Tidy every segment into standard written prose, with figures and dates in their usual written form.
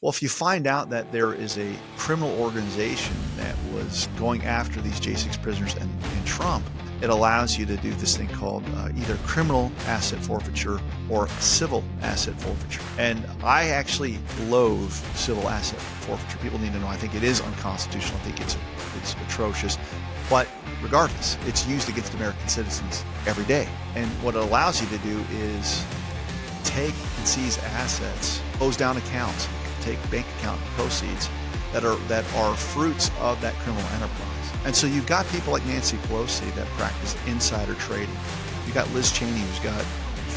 Well, if you find out that there is a criminal organization that was going after these J6 prisoners and Trump, it allows you to do this thing called either criminal asset forfeiture or civil asset forfeiture. And I actually loathe civil asset forfeiture. People need to know I think it is unconstitutional. I think it's atrocious. But regardless, it's used against American citizens every day. And what it allows you to do is take and seize assets, close down accounts, take bank account proceeds that are fruits of that criminal enterprise. And so you've got people like Nancy Pelosi that practice insider trading. You've got Liz Cheney, who's got a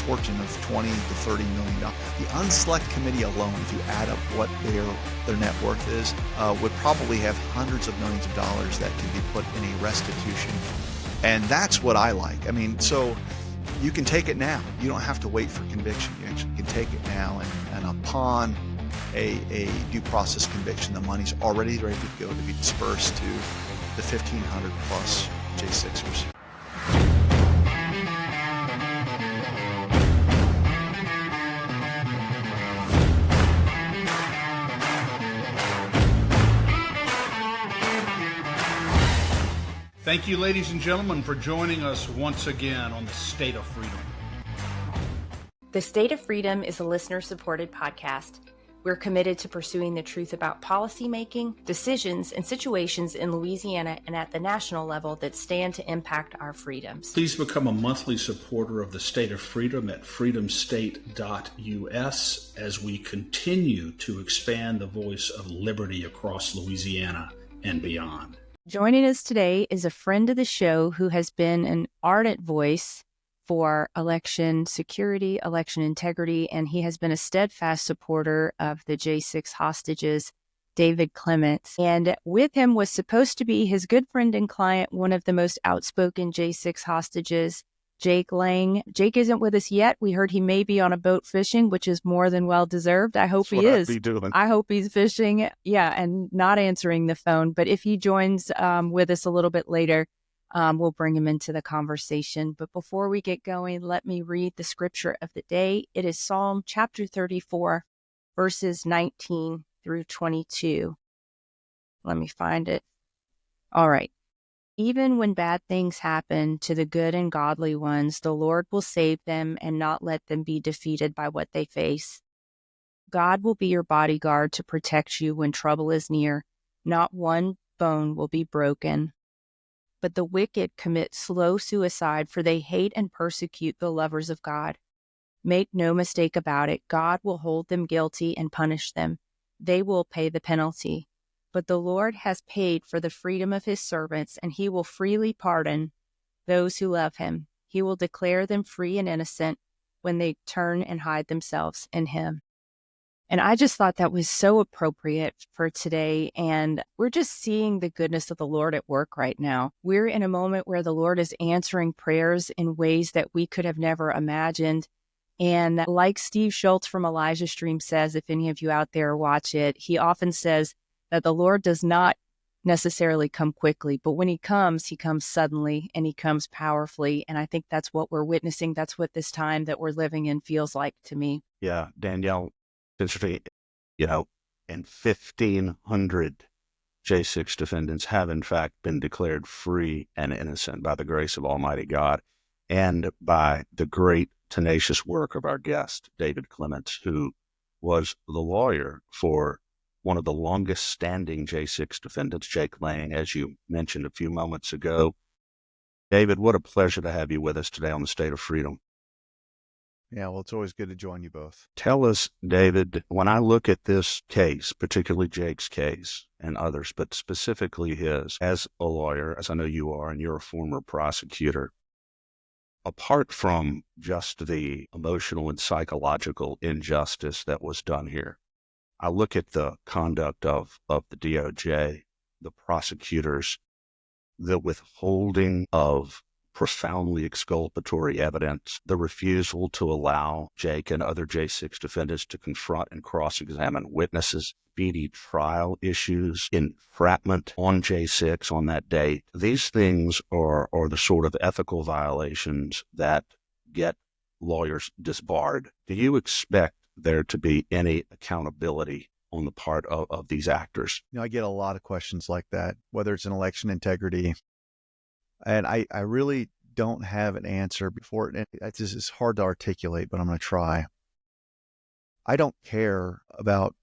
fortune of $20 to $30 million. The unselect committee alone, if you add up what their net worth is, would probably have hundreds of millions of dollars that can be put in a restitution. And that's what I like. I mean, so you can take it now. You don't have to wait for conviction. You actually can take it now, and upon a due process conviction, the money's already ready to go to be dispersed to the 1,500 plus J6ers. Thank you, ladies and gentlemen, for joining us once again on the State of Freedom. The State of Freedom is a listener-supported podcast. We're committed to pursuing the truth about policymaking, decisions, and situations in Louisiana and at the national level that stand to impact our freedoms. Please become a monthly supporter of the State of Freedom at freedomstate.us as we continue to expand the voice of liberty across Louisiana and beyond. Joining us today is a friend of the show who has been an ardent voice for election security, election integrity, and he has been a steadfast supporter of the J6 hostages, David Clements. And with him was supposed to be his good friend and client, one of the most outspoken J6 hostages, Jake Lang. Jake isn't with us yet. We heard he may be on a boat fishing, which is more than well-deserved. I hope he is. I hope he's fishing, and not answering the phone. But if he joins with us a little bit later, we'll bring him into the conversation. But before we get going, let me read the scripture of the day. It is Psalm chapter 34, verses 19 through 22. Let me find it. All right. Even when bad things happen to the good and godly ones, the Lord will save them and not let them be defeated by what they face. God will be your bodyguard to protect you when trouble is near. Not one bone will be broken. But the wicked commit slow suicide, for they hate and persecute the lovers of God. Make no mistake about it, God will hold them guilty and punish them. They will pay the penalty. But the Lord has paid for the freedom of his servants, and he will freely pardon those who love him. He will declare them free and innocent when they turn and hide themselves in him. And I just thought that was so appropriate for today. And we're just seeing the goodness of the Lord at work right now. We're in a moment where the Lord is answering prayers in ways that we could have never imagined. And like Steve Schultz from Elijah Stream says, if any of you out there watch it, he often says that the Lord does not necessarily come quickly, but when he comes suddenly and he comes powerfully. And I think that's what we're witnessing. That's what this time that we're living in feels like to me. Yeah, Danielle. Essentially, and 1,500 J6 defendants have in fact been declared free and innocent by the grace of Almighty God and by the great tenacious work of our guest, David Clements, who was the lawyer for one of the longest standing J6 defendants, Jake Lang, as you mentioned a few moments ago. David, what a pleasure to have you with us today on the State of Freedom. Yeah, well, it's always good to join you both. Tell us, David, when I look at this case, particularly Jake's case and others, but specifically his, as a lawyer, as I know you are, and you're a former prosecutor, apart from just the emotional and psychological injustice that was done here, I look at the conduct of the DOJ, the prosecutors, the withholding of profoundly exculpatory evidence, the refusal to allow Jake and other J6 defendants to confront and cross-examine witnesses, speedy trial issues, entrapment on J6 on that date. These things are the sort of ethical violations that get lawyers disbarred. Do you expect there to be any accountability on the part of these actors? I get a lot of questions like that, whether it's an election integrity. And I really don't have an answer before it. It's hard to articulate, but I'm going to try. I don't care about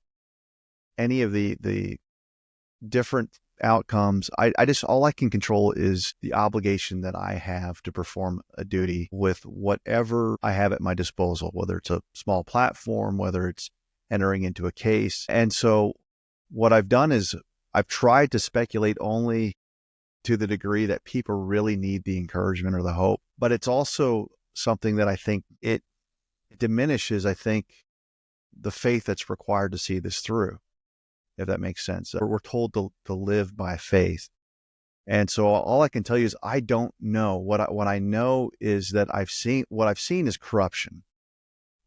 any of the different outcomes. I just, all I can control is the obligation that I have to perform a duty with whatever I have at my disposal, whether it's a small platform, whether it's entering into a case. And so what I've done is I've tried to speculate only to the degree that people really need the encouragement or the hope. But it's also something that I think it diminishes, the faith that's required to see this through, if that makes sense. We're told to live by faith. And so all I can tell you is I don't know. What I know is that what I've seen is corruption.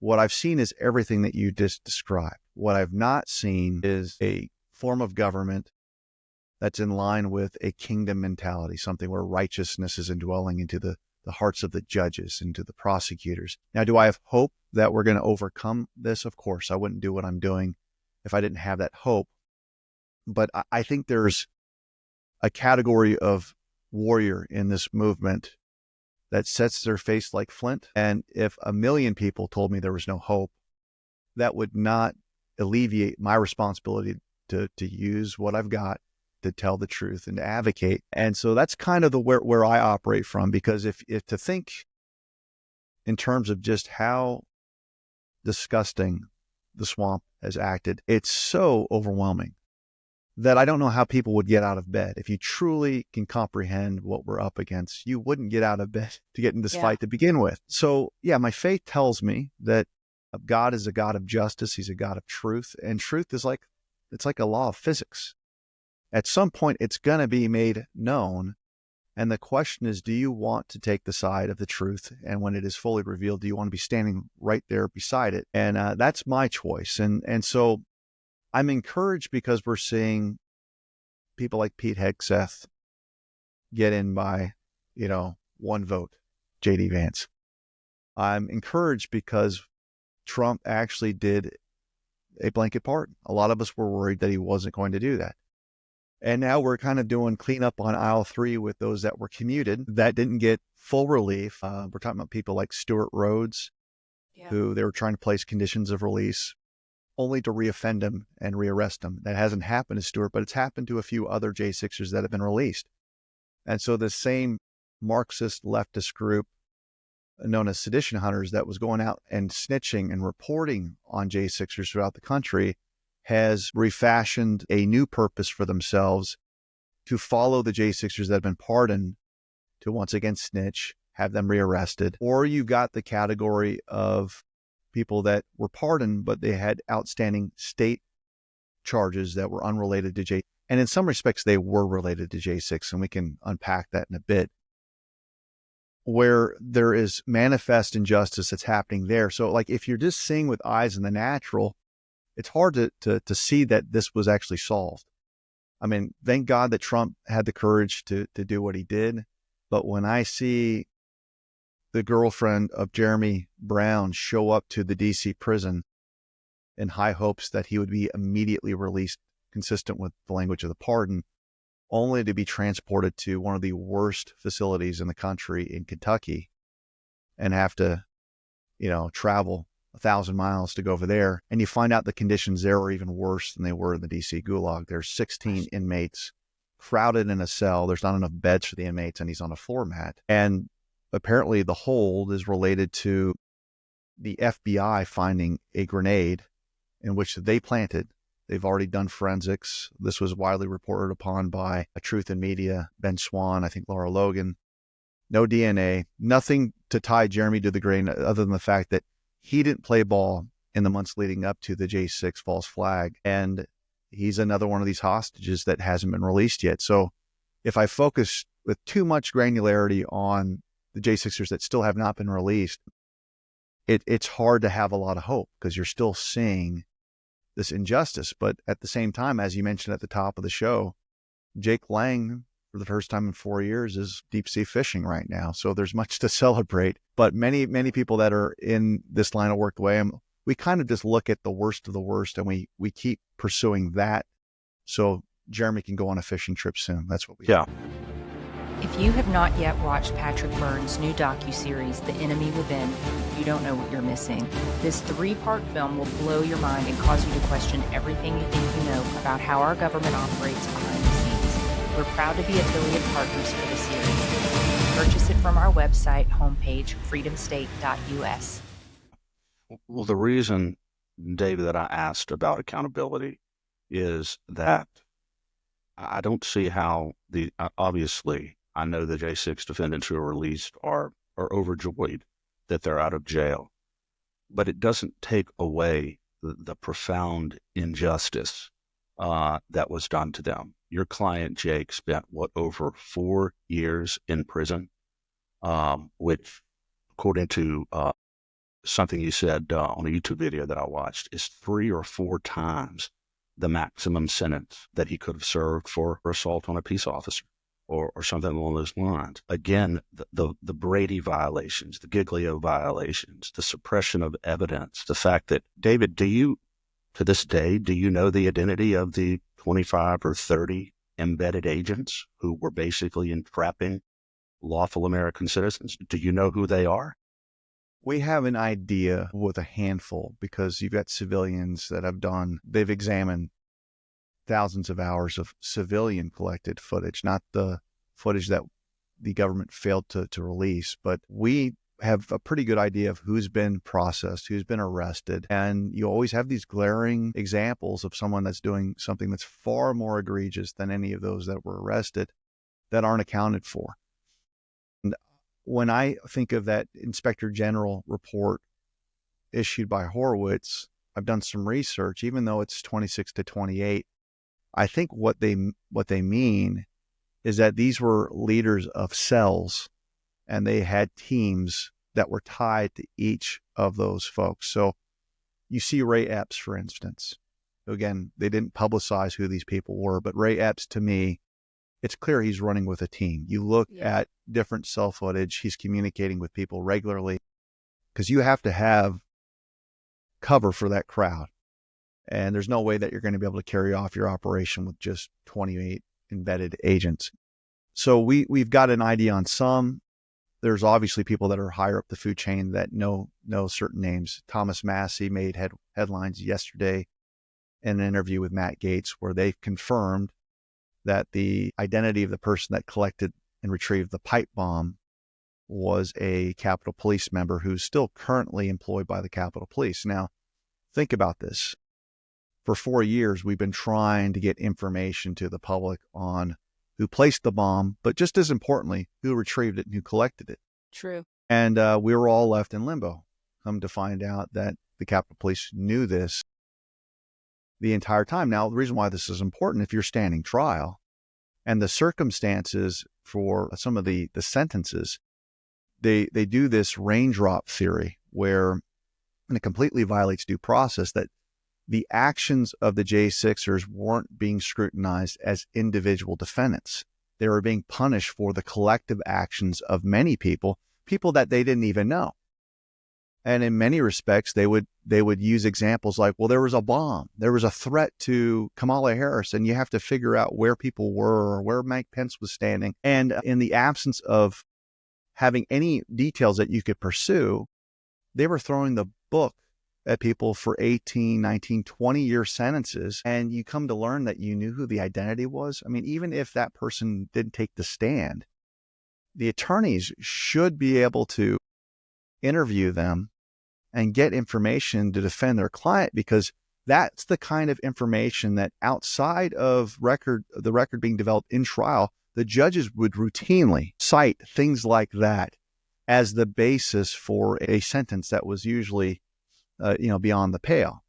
What I've seen is everything that you just described. What I've not seen is a form of government that's in line with a kingdom mentality, something where righteousness is indwelling into the hearts of the judges, into the prosecutors. Now, do I have hope that we're going to overcome this? Of course, I wouldn't do what I'm doing if I didn't have that hope. But I think there's a category of warrior in this movement that sets their face like flint. And if 1 million people told me there was no hope, that would not alleviate my responsibility to use what I've got to tell the truth and to advocate. And so that's kind of where I operate from, because if to think in terms of just how disgusting the swamp has acted, it's so overwhelming that I don't know how people would get out of bed. If you truly can comprehend what we're up against, you wouldn't get out of bed to get in this fight to begin with. So yeah, my faith tells me that God is a God of justice. He's a God of truth. And truth is it's like a law of physics. At some point, it's going to be made known. And the question is, do you want to take the side of the truth? And when it is fully revealed, do you want to be standing right there beside it? And that's my choice. And so I'm encouraged because we're seeing people like Pete Hegseth get in by, 1 vote, J.D. Vance. I'm encouraged because Trump actually did a blanket pardon. A lot of us were worried that he wasn't going to do that. And now we're kind of doing cleanup on aisle 3 with those that were commuted that didn't get full relief. We're talking about people like Stuart Rhodes, who they were trying to place conditions of release only to reoffend him and rearrest him. That hasn't happened to Stuart, but it's happened to a few other J6ers that have been released. And so the same Marxist leftist group known as sedition hunters that was going out and snitching and reporting on J6ers throughout the country has refashioned a new purpose for themselves to follow the J6ers that have been pardoned to once again snitch, have them rearrested. Or you got the category of people that were pardoned, but they had outstanding state charges that were unrelated to J. And in some respects, they were related to J6, and we can unpack that in a bit, where there is manifest injustice that's happening there. So like if you're just seeing with eyes in the natural, it's hard to see that this was actually solved. I mean, thank God that Trump had the courage to do what he did. But when I see the girlfriend of Jeremy Brown show up to the DC prison in high hopes that he would be immediately released, consistent with the language of the pardon, only to be transported to one of the worst facilities in the country in Kentucky and have to, travel 1,000 miles to go over there. And you find out the conditions there are even worse than they were in the DC gulag. There's 16 inmates crowded in a cell. There's not enough beds for the inmates, and he's on a floor mat. And apparently the hold is related to the FBI finding a grenade in which they planted. They've already done forensics. This was widely reported upon by Truth in Media, Ben Swan, I think Laura Logan. No DNA, nothing to tie Jeremy to the grain other than the fact that he didn't play ball in the months leading up to the J6 false flag. And he's another one of these hostages that hasn't been released yet. So if I focus with too much granularity on the J6ers that still have not been released, it's hard to have a lot of hope because you're still seeing this injustice. But at the same time, as you mentioned at the top of the show, Jake Lang, for the first time in 4 years, is deep sea fishing right now. So there's much to celebrate. But many people that are in this line of work the way we kind of just look at the worst of the worst, and we keep pursuing that. So Jeremy can go on a fishing trip soon. That's what we Yeah. If you have not yet watched Patrick Byrne's new docuseries, The Enemy Within, you don't know what you're missing. This 3-part film will blow your mind and cause you to question everything you think you know about how our government operates behind the scenes. We're proud to be affiliate partners for the series. Purchase it from our website homepage, freedomstate.us. Well, the reason, David, that I asked about accountability is that I don't see how obviously, I know the J6 defendants who are released are overjoyed that they're out of jail, but it doesn't take away the profound injustice that was done to them. Your client, Jake, spent, over 4 years in prison, which, according to something you said on a YouTube video that I watched, is 3 or 4 times the maximum sentence that he could have served for assault on a peace officer or something along those lines. Again, the Brady violations, the Giglio violations, the suppression of evidence, the fact that, David, to this day, do you know the identity of the 25 or 30 embedded agents who were basically entrapping lawful American citizens? Do you know who they are? We have an idea with a handful, because you've got civilians that they've examined thousands of hours of civilian collected footage, not the footage that the government failed to release. But we have a pretty good idea of who's been processed, who's been arrested. And you always have these glaring examples of someone that's doing something that's far more egregious than any of those that were arrested that aren't accounted for. And when I think of that Inspector General report issued by Horowitz, I've done some research. Even though it's 26 to 28, I think what they mean is that these were leaders of cells, and they had teams that were tied to each of those folks. So you see Ray Epps, for instance. Again, they didn't publicize who these people were, but Ray Epps, to me, it's clear he's running with a team. You look at different cell footage, he's communicating with people regularly, because you have to have cover for that crowd. And there's no way that you're going to be able to carry off your operation with just 28 embedded agents. So we've got an idea on some. There's obviously people that are higher up the food chain that know certain names. Thomas Massey made headlines yesterday in an interview with Matt Gaetz, where they confirmed that the identity of the person that collected and retrieved the pipe bomb was a Capitol Police member who's still currently employed by the Capitol Police. Now, think about this. For 4 years, we've been trying to get information to the public on who placed the bomb, but just as importantly, who retrieved it and who collected it. True. And we were all left in limbo. Come to find out that the Capitol Police knew this the entire time. Now, the reason why this is important, if you're standing trial, and the circumstances for some of the sentences, they do this raindrop theory where, and it completely violates due process, that the actions of the J6ers weren't being scrutinized as individual defendants. They were being punished for the collective actions of many people that they didn't even know. And in many respects, they would use examples like, well, there was a bomb, there was a threat to Kamala Harris, and you have to figure out where people were or where Mike Pence was standing. And in the absence of having any details that you could pursue, they were throwing the book at people for 18, 19, 20-year sentences. And you come to learn that you knew who the identity was. I mean, even if that person didn't take the stand, the attorneys should be able to interview them and get information to defend their client, because that's the kind of information that, outside of the record being developed in trial, the judges would routinely cite things like that as the basis for a sentence that was usually beyond the pale,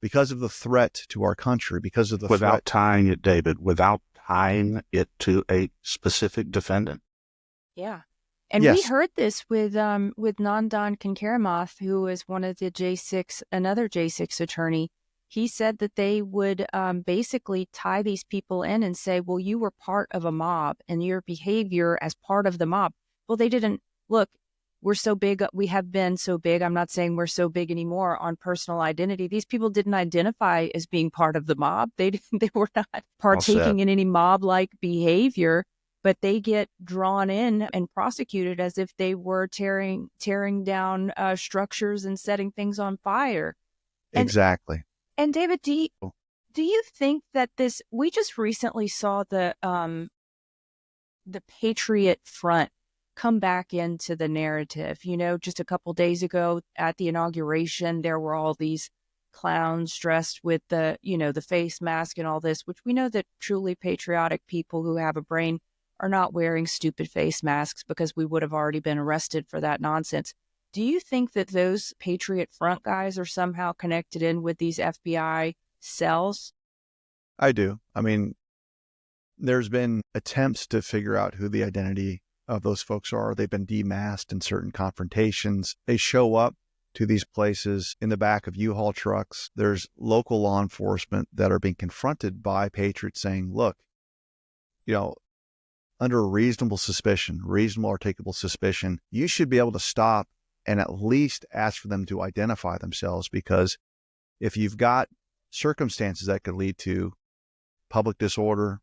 because of the threat to our country, because of the without tying it, David, without tying it to a specific defendant. Yeah. And yes. We heard this with Nandan Kankaramoth, who is one of the another J6 attorney. He said that they would basically tie these people in and say, well, you were part of a mob and your behavior as part of the mob. Well, they didn't look. we're so big, we have been so big. I'm not saying we're so big anymore on personal identity. These people didn't identify as being part of the mob. They were not partaking in any mob-like behavior, but they get drawn in and prosecuted as if they were tearing down structures and setting things on fire. Exactly. And David, do you think that we just recently saw the Patriot Front come back into the narrative? Just a couple days ago at the inauguration, there were all these clowns dressed with the face mask and all this, which we know that truly patriotic people who have a brain are not wearing stupid face masks, because we would have already been arrested for that nonsense. Do you think that those Patriot Front guys are somehow connected in with these FBI cells? I do. I mean, there's been attempts to figure out who the identity of those folks are. They've been demasked in certain confrontations. They show up to these places in the back of U-Haul trucks. There's local law enforcement that are being confronted by Patriots saying, look, under reasonable articulable suspicion, you should be able to stop and at least ask for them to identify themselves, because if you've got circumstances that could lead to public disorder,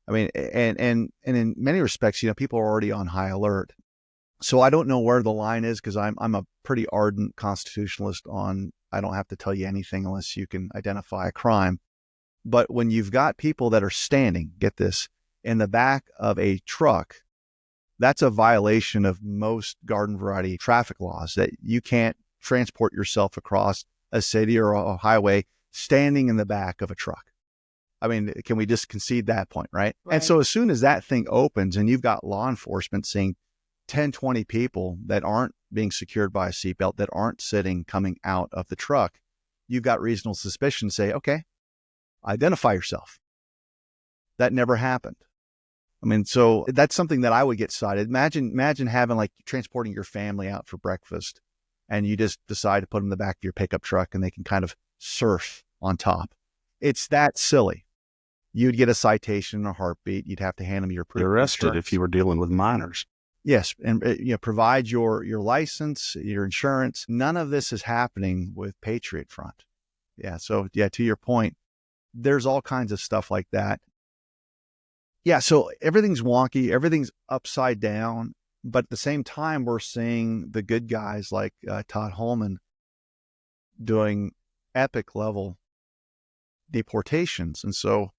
I mean, and in many respects, people are already on high alert. So I don't know where the line is, because I'm a pretty ardent constitutionalist on, I don't have to tell you anything unless you can identify a crime. But when you've got people that are standing, get this, in the back of a truck, that's a violation of most garden variety traffic laws, that you can't transport yourself across a city or a highway standing in the back of a truck. I mean, can we just concede that point, right? And so as soon as that thing opens and you've got law enforcement seeing 10, 20 people that aren't being secured by a seatbelt, that aren't coming out of the truck, you've got reasonable suspicion to say, okay, identify yourself. That never happened. I mean, so that's something that I would get cited. Imagine having transporting your family out for breakfast, and you just decide to put them in the back of your pickup truck and they can kind of surf on top. It's that silly. You'd get a citation in a heartbeat. You'd have to hand them your proof. You're arrested if you were dealing with minors. Yes, and provide your license, your insurance. None of this is happening with Patriot Front. Yeah, so to your point, there's all kinds of stuff like that. Yeah, so everything's wonky, everything's upside down, but at the same time, we're seeing the good guys like Todd Holman doing epic level deportations. And so,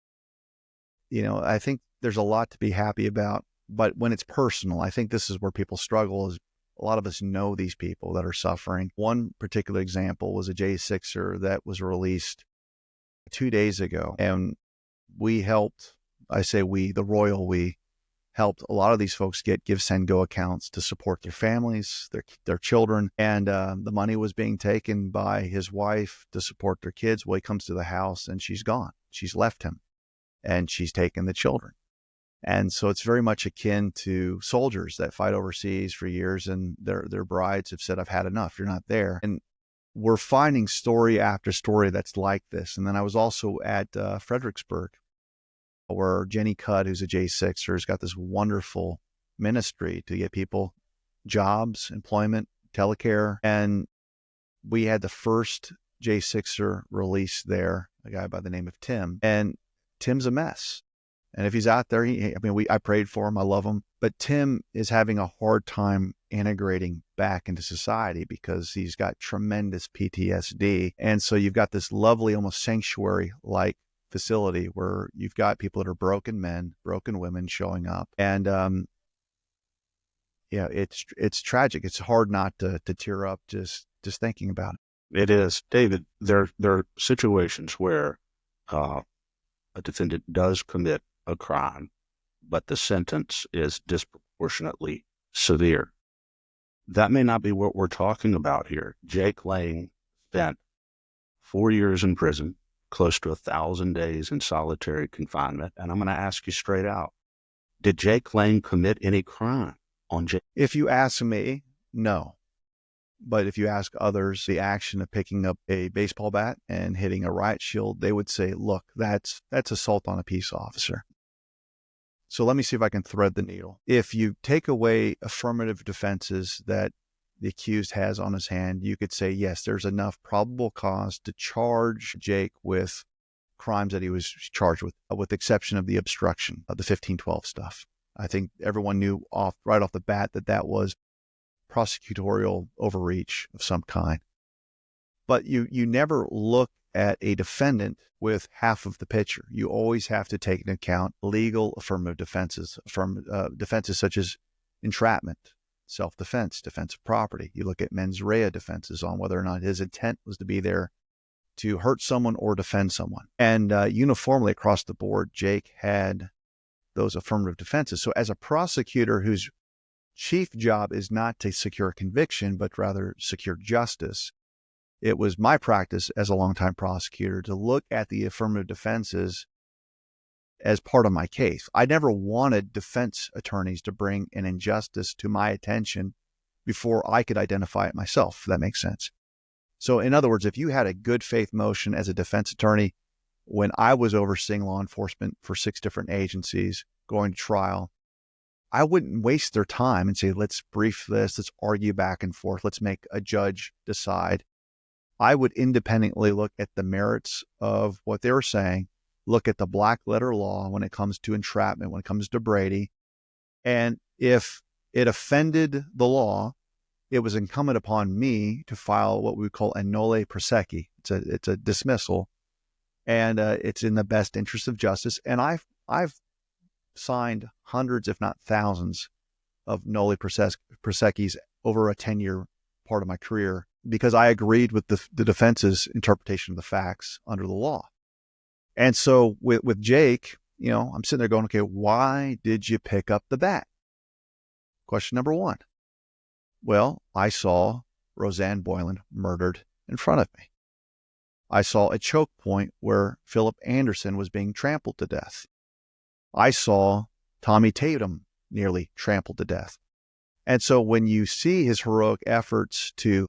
I think there's a lot to be happy about, but when it's personal, I think this is where people struggle. Is a lot of us know these people that are suffering. One particular example was a J6er that was released 2 days ago, and we helped. I say we, the royal we, helped a lot of these folks get Give, Send, Go accounts to support their families, their children. And the money was being taken by his wife to support their kids. Well, he comes to the house and she's gone. She's left him and she's taken the children. And so it's very much akin to soldiers that fight overseas for years, and their brides have said, I've had enough. You're not there. And we're finding story after story that's like this. And then I was also at Fredericksburg, where Jenny Cudd, who's a J6er, has got this wonderful ministry to get people jobs, employment, telecare. And we had the first J6er release there, a guy by the name of Tim. And Tim's a mess. And if he's out there, I prayed for him. I love him. But Tim is having a hard time integrating back into society because he's got tremendous PTSD. And so you've got this lovely, almost sanctuary-like facility where you've got people that are broken men, broken women showing up. And it's tragic. It's hard not to tear up just thinking about it. It is. David, there are situations where a defendant does commit a crime, but the sentence is disproportionately severe. That may not be what we're talking about here. Jake Lang spent 4 years in prison, close to 1,000 days in solitary confinement. And I'm going to ask you straight out, did Jake Lang commit any crime on Jake? If you ask me, no. But if you ask others, the action of picking up a baseball bat and hitting a riot shield, they would say, look, that's assault on a peace officer. So let me see if I can thread the needle. If you take away affirmative defenses that the accused has on his hand, you could say, yes, there's enough probable cause to charge Jake with crimes that he was charged with the exception of the obstruction of the 1512 stuff. I think everyone knew right off the bat that was prosecutorial overreach of some kind. But you never look at a defendant with half of the picture. You always have to take into account legal affirmative defenses, defenses such as entrapment, self-defense, defense of property. You look at mens rea defenses on whether or not his intent was to be there to hurt someone or defend someone. And uniformly across the board, Jake had those affirmative defenses. So as a prosecutor whose chief job is not to secure conviction, but rather secure justice, it was my practice as a longtime prosecutor to look at the affirmative defenses as part of my case. I never wanted defense attorneys to bring an injustice to my attention before I could identify it myself, if that makes sense. So in other words, if you had a good faith motion as a defense attorney, when I was overseeing law enforcement for 6 different agencies going to trial, I wouldn't waste their time and say, let's brief this, let's argue back and forth, let's make a judge decide. I would independently look at the merits of what they were saying, look at the black letter law when it comes to entrapment, when it comes to Brady. And if it offended the law, it was incumbent upon me to file what we call a nolle prosequi. It's a dismissal, and it's in the best interest of justice. And I've signed hundreds, if not thousands, of nolle prosequis over a 10-year part of my career because I agreed with the defense's interpretation of the facts under the law. And so with Jake, I'm sitting there going, okay, why did you pick up the bat? Question number 1. Well, I saw Roseanne Boylan murdered in front of me. I saw a choke point where Philip Anderson was being trampled to death. I saw Tommy Tatum nearly trampled to death. And so when you see his heroic efforts to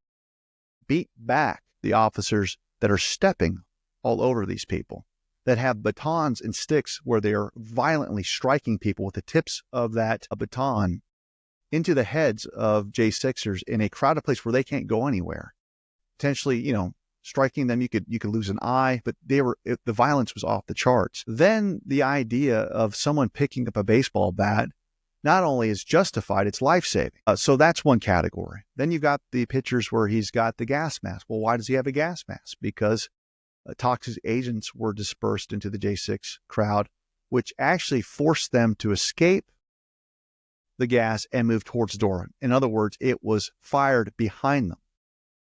beat back the officers that are stepping all over these people, that have batons and sticks where they are violently striking people with the tips of that baton into the heads of J6ers in a crowded place where they can't go anywhere. Potentially, striking them, you could lose an eye, but the violence was off the charts. Then the idea of someone picking up a baseball bat not only is justified, it's life-saving. So that's one category. Then you've got the pictures where he's got the gas mask. Well, why does he have a gas mask? Because toxic agents were dispersed into the J6 crowd, which actually forced them to escape the gas and move towards the door. In other words, it was fired behind them.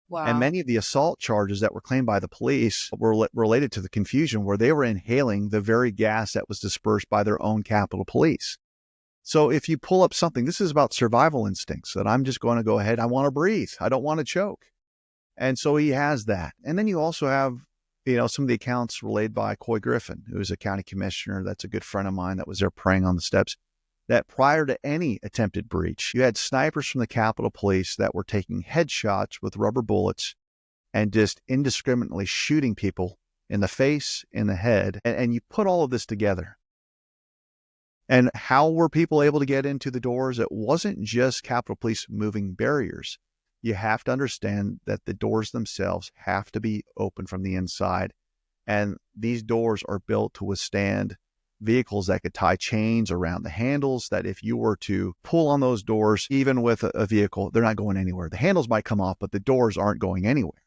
Wow. And many of the assault charges that were claimed by the police were related to the confusion where they were inhaling the very gas that was dispersed by their own Capitol Police. So if you pull up something, this is about survival instincts, that I'm just going to go ahead. I want to breathe. I don't want to choke. And so he has that. And then you also have, some of the accounts relayed by Coy Griffin, who's a county commissioner. That's a good friend of mine that was there praying on the steps, that prior to any attempted breach, you had snipers from the Capitol Police that were taking headshots with rubber bullets and just indiscriminately shooting people in the face, in the head. And you put all of this together. And how were people able to get into the doors? It wasn't just Capitol Police moving barriers. You have to understand that the doors themselves have to be open from the inside. And these doors are built to withstand vehicles that could tie chains around the handles, that if you were to pull on those doors, even with a vehicle, they're not going anywhere. The handles might come off, but the doors aren't going anywhere.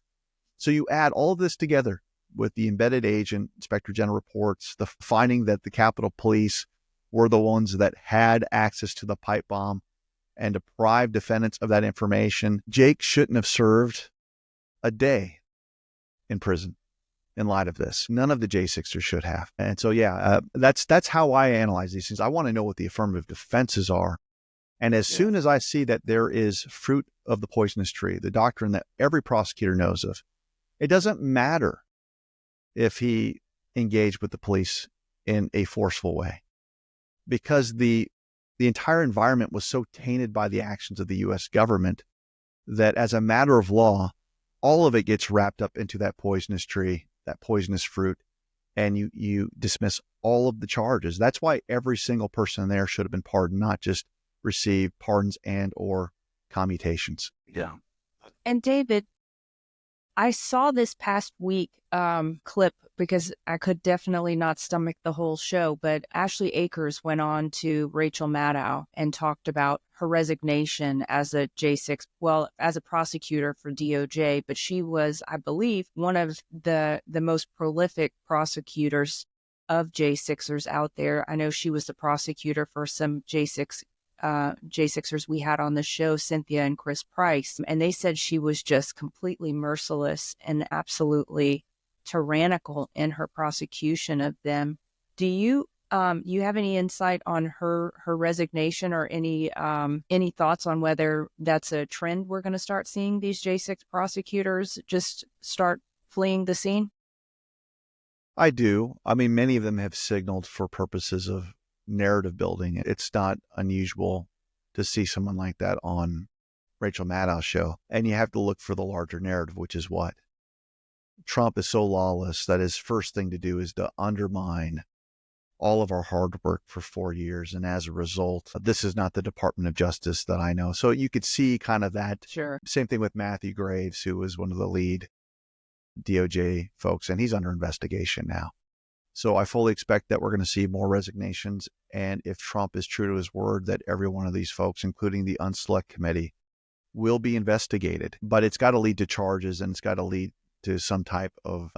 So you add all of this together with the embedded agent, Inspector General reports, the finding that the Capitol Police were the ones that had access to the pipe bomb and deprived defendants of that information. Jake shouldn't have served a day in prison in light of this. None of the J6ers should have. And so, that's how I analyze these things. I want to know what the affirmative defenses are. And as soon as I see that there is fruit of the poisonous tree, the doctrine that every prosecutor knows of, it doesn't matter if he engaged with the police in a forceful way, because the entire environment was so tainted by the actions of the U.S. government that as a matter of law, all of it gets wrapped up into that poisonous tree, that poisonous fruit, and you dismiss all of the charges. That's why every single person there should have been pardoned, not just receive pardons and or commutations. Yeah. And David, I saw this past week clip because I could definitely not stomach the whole show, but Ashley Akers went on to Rachel Maddow and talked about her resignation as a J6, well, as a prosecutor for DOJ, but she was, I believe, one of the most prolific prosecutors of J6ers out there. I know she was the prosecutor for some J6ers we had on the show, Cynthia and Chris Price, and they said she was just completely merciless and absolutely tyrannical in her prosecution of them. Do you have any insight on her resignation, or any thoughts on whether that's a trend we're going to start seeing, these J6 prosecutors just start fleeing the scene? I do. I mean, many of them have signaled for purposes of narrative building. It's not unusual to see someone like that on Rachel Maddow's show. And you have to look for the larger narrative, which is what? Trump is so lawless that his first thing to do is to undermine all of our hard work for 4 years. And as a result, this is not the Department of Justice that I know. So you could see kind of that. Sure. Same thing with Matthew Graves, who was one of the lead DOJ folks, and he's under investigation now. So I fully expect that we're going to see more resignations. And if Trump is true to his word that every one of these folks, including the unselect committee, will be investigated, but it's got to lead to charges, and it's got to lead to some type of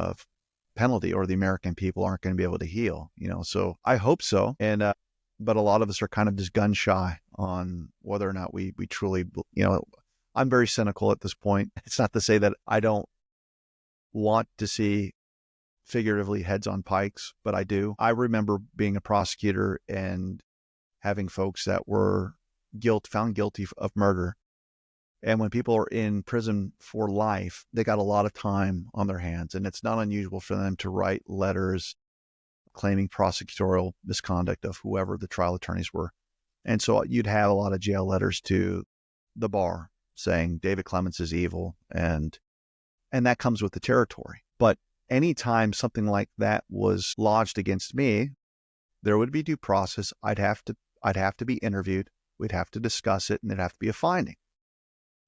penalty, or the American people aren't going to be able to heal, so I hope so. And, but a lot of us are kind of just gun shy on whether or not we truly, I'm very cynical at this point. It's not to say that I don't want to see figuratively heads on pikes, but I do. I remember being a prosecutor and having folks that were found guilty of murder. And when people are in prison for life, they got a lot of time on their hands. And it's not unusual for them to write letters claiming prosecutorial misconduct of whoever the trial attorneys were. And so you'd have a lot of jail letters to the bar saying David Clements is evil. And that comes with the territory. But anytime something like that was lodged against me, there would be due process. I'd have to be interviewed. We'd have to discuss it, and there'd have to be a finding.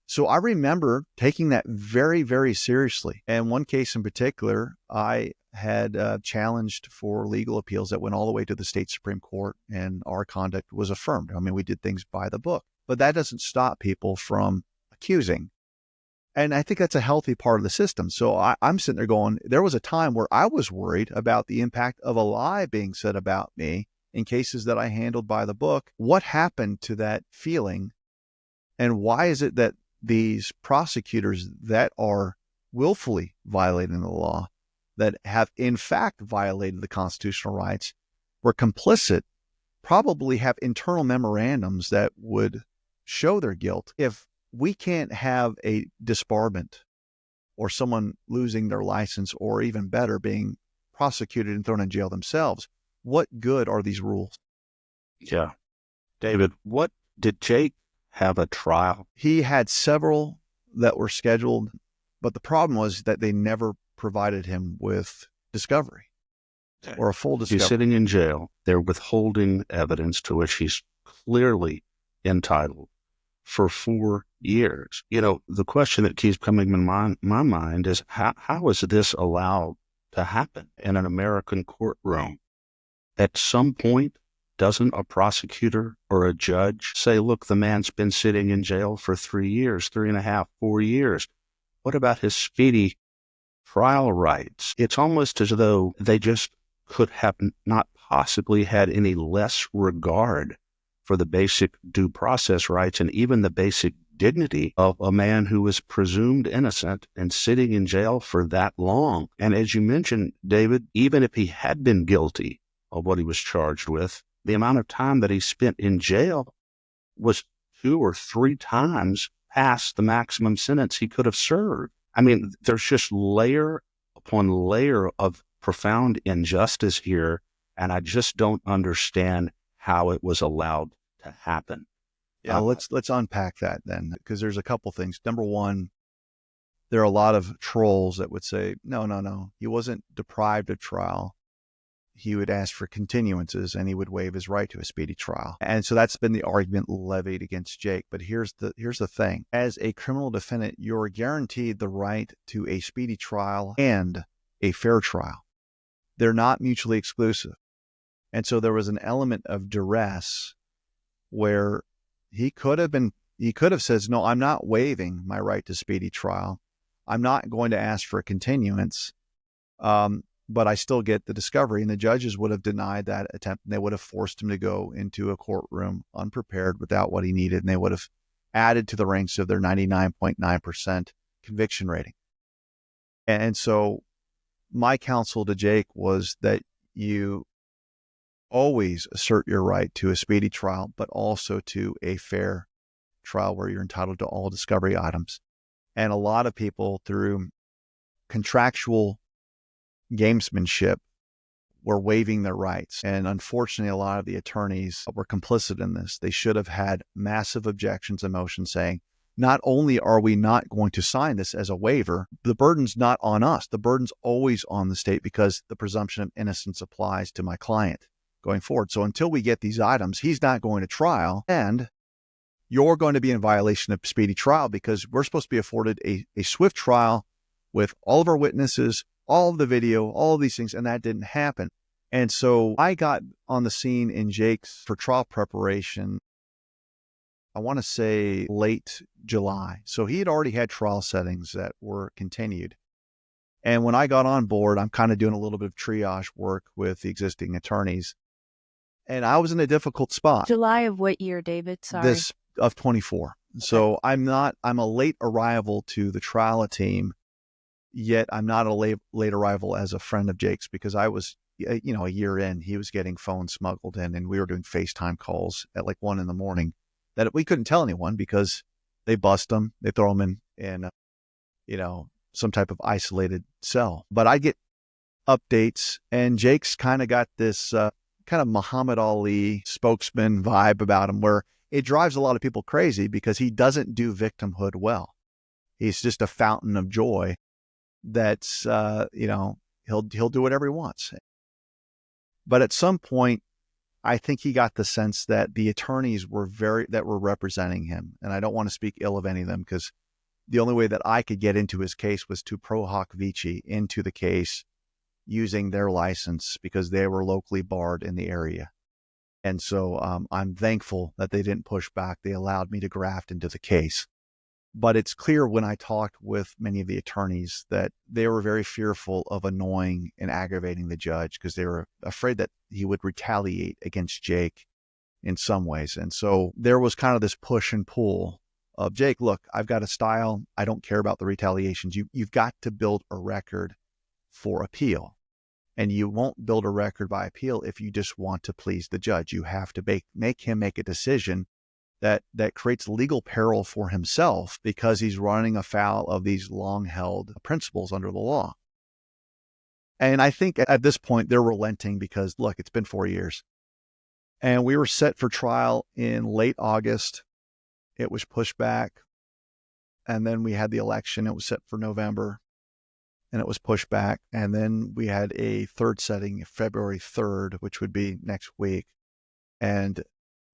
So I remember taking that very, very seriously. And one case in particular, I had challenged for legal appeals that went all the way to the state Supreme Court, and our conduct was affirmed. I mean, we did things by the book, but that doesn't stop people from accusing. And I think that's a healthy part of the system. So I'm sitting there going, there was a time where I was worried about the impact of a lie being said about me in cases that I handled by the book. What happened to that feeling? And why is it that these prosecutors that are willfully violating the law, that have in fact violated the constitutional rights, were complicit, probably have internal memorandums that would show their guilt? If we can't have a disbarment, or someone losing their license, or even better, being prosecuted and thrown in jail themselves, what good are these rules? Yeah. David, what did Jake have a trial? He had several that were scheduled, but the problem was that they never provided him with discovery, or a full discovery. He's sitting in jail. They're withholding evidence to which he's clearly entitled for 4 years. The question that keeps coming in my mind is, how is this allowed to happen in an American courtroom? At some point, doesn't a prosecutor or a judge say, look, the man's been sitting in jail for 3 years, 3.5, 4 years. What about his speedy trial rights? It's almost as though they just could have not possibly had any less regard for the basic due process rights and even the basic dignity of a man who was presumed innocent and sitting in jail for that long. And as you mentioned, David, even if he had been guilty of what he was charged with, the amount of time that he spent in jail was 2 or 3 times past the maximum sentence he could have served. I mean, there's just layer upon layer of profound injustice here, and I just don't understand how it was allowed to happen. Yeah, let's unpack that then, because there's a couple things. Number one, there are a lot of trolls that would say, no, he wasn't deprived of trial. he would ask for continuances and he would waive his right to a speedy trial. And so that's been the argument levied against Jake. But here's the thing. As a criminal defendant, you're guaranteed the right to a speedy trial and a fair trial. They're not mutually exclusive. And so there was an element of duress where he could have said, no, I'm not waiving my right to speedy trial. I'm not going to ask for a continuance. But I still get the discovery, and the judges would have denied that attempt, and they would have forced him to go into a courtroom unprepared without what he needed, and they would have added to the ranks of their 99.9% conviction rating. And so my counsel to Jake was that you always assert your right to a speedy trial, but also to a fair trial where you're entitled to all discovery items. And a lot of people, through contractual gamesmanship, were waiving their rights. And unfortunately, a lot of the attorneys were complicit in this. They should have had massive objections and motions saying, not only are we not going to sign this as a waiver, the burden's not on us. The burden's always on the state because the presumption of innocence applies to my client going forward. So until we get these items, he's not going to trial, and you're going to be in violation of speedy trial because we're supposed to be afforded a swift trial with all of our witnesses, all of the video, all of these things, and that didn't happen. And so I got on the scene in Jake's for trial preparation, I want to say late July. So he had already had trial settings that were continued. And when I got on board, I'm kind of doing a little bit of triage work with the existing attorneys. And I was in a difficult spot. July of what year, David? Sorry. This of 24. Okay. So I'm a late arrival to the trial team. Yet I'm not a late arrival as a friend of Jake's because I was, a year in, he was getting phones smuggled in and we were doing FaceTime calls at like 1 a.m. that we couldn't tell anyone because they bust them. They throw them in some type of isolated cell. But I get updates, and Jake's kind of got this kind of Muhammad Ali spokesman vibe about him where it drives a lot of people crazy because he doesn't do victimhood well. He's just a fountain of joy. That's, he'll do whatever he wants. But at some point, I think he got the sense that the attorneys that were representing him, and I don't want to speak ill of any of them because the only way that I could get into his case was to pro hoc vici into the case using their license because they were locally barred in the area. And so I'm thankful that they didn't push back. They allowed me to graft into the case. But it's clear when I talked with many of the attorneys that they were very fearful of annoying and aggravating the judge because they were afraid that he would retaliate against Jake in some ways. And so there was kind of this push and pull of, Jake, look, I've got a style. I don't care about the retaliations. You've got to build a record for appeal. And you won't build a record by appeal if you just want to please the judge. You have to make him make a decision that creates legal peril for himself because he's running afoul of these long-held principles under the law. And I think at this point, they're relenting because, look, it's been 4 years. And we were set for trial in late August. It was pushed back. And then we had the election. It was set for November. And it was pushed back. And then we had a third setting, February 3rd, which would be next week. And